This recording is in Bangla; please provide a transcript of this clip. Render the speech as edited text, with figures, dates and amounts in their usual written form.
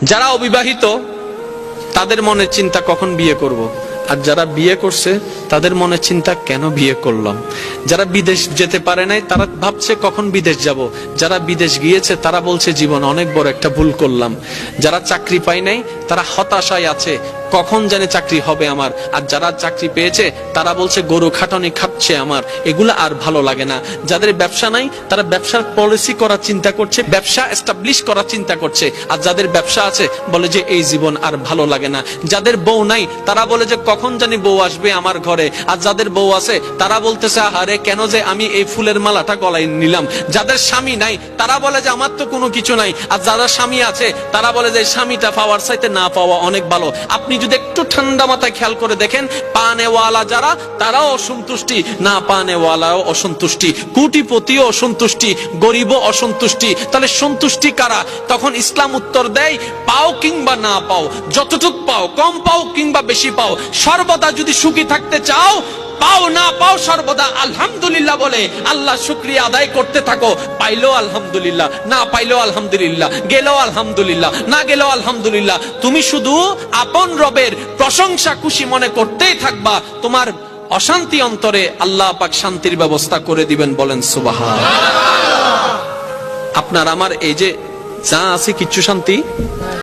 যারা অবিবাহিত তাদের মনের চিন্তা কখন বিয়ে করব, আর যারা বিয়ে করছে তাদের মনে চিন্তা কেন বিয়ে করলাম। যারা বিদেশ যেতে পারে নাই তারা ভাবছে কখন বিদেশ যাব, যারা বিদেশ গিয়েছে তারা বলছে জীবন অনেক বড় একটা ভুল করলাম। যারা চাকরি পায় নাই তারা হতাশায় আছে কখন জানে চাকরি হবে আমার, আর যারা চাকরি পেয়েছে তারা বলছে গরু খাটানি খাচ্ছে আমার, এগুলা আর ভালো লাগে না। যাদের ব্যবসা নাই তারা ব্যবসার পলিসি করার চিন্তা করছে, ব্যবসা এস্টাবলিশ করার চিন্তা করছে, আর যাদের ব্যবসা আছে বলে যে এই জীবন আর ভালো লাগে না। যাদের বউ নাই তারা বলে যে কখন জানি বউ আসবে আমার ঘরে, আর যাদের বউ আছে তারা বলতেছে আরে কেন যে আমি এই ফুলের মালাটা গলায় নিলাম। যাদের স্বামী নাই তারা বলে যে আমার তো কোনো কিছু নাই, আর যারা স্বামী আছে তারা বলে যে স্বামীটা পাওয়ার চাইতে না পাওয়া অনেক ভালো। আপনি যদি একটু ঠান্ডা মাথায় খেয়াল করে দেখেন, পানেওয়ালা যারা তারাও অসন্তুষ্টি, না পানেওয়ালাও অসন্তুষ্টি, কোটিপতিও অসন্তুষ্টি, গরিবও অসন্তুষ্টি। তাহলে সন্তুষ্টি কারা? তখন ইসলাম উত্তর দেয় পাও কিংবা না পাও, যতটুক পাও, কম পাও কিংবা বেশি পাও, সর্বদা যদি সুখী থাকতে চাও, পাও না পাও সর্বদা আলহামদুলিল্লাহ বলে আল্লাহ শুকরিয়া আদায় করতে থাকো। পাইলো আলহামদুলিল্লাহ, না পাইলো আলহামদুলিল্লাহ, গেলেও আলহামদুলিল্লাহ, না গেলেও আলহামদুলিল্লাহ। তুমি শুধু আপন রবের প্রশংসা খুশি মনে করতেই থাকবা, তোমার অশান্তি অন্তরে আল্লাহ পাক শান্তির ব্যবস্থা করে দিবেন। বলেন সুবহানাল্লাহ। আপনার আমার এই যে যা আছে কিচ্ছু শান্তি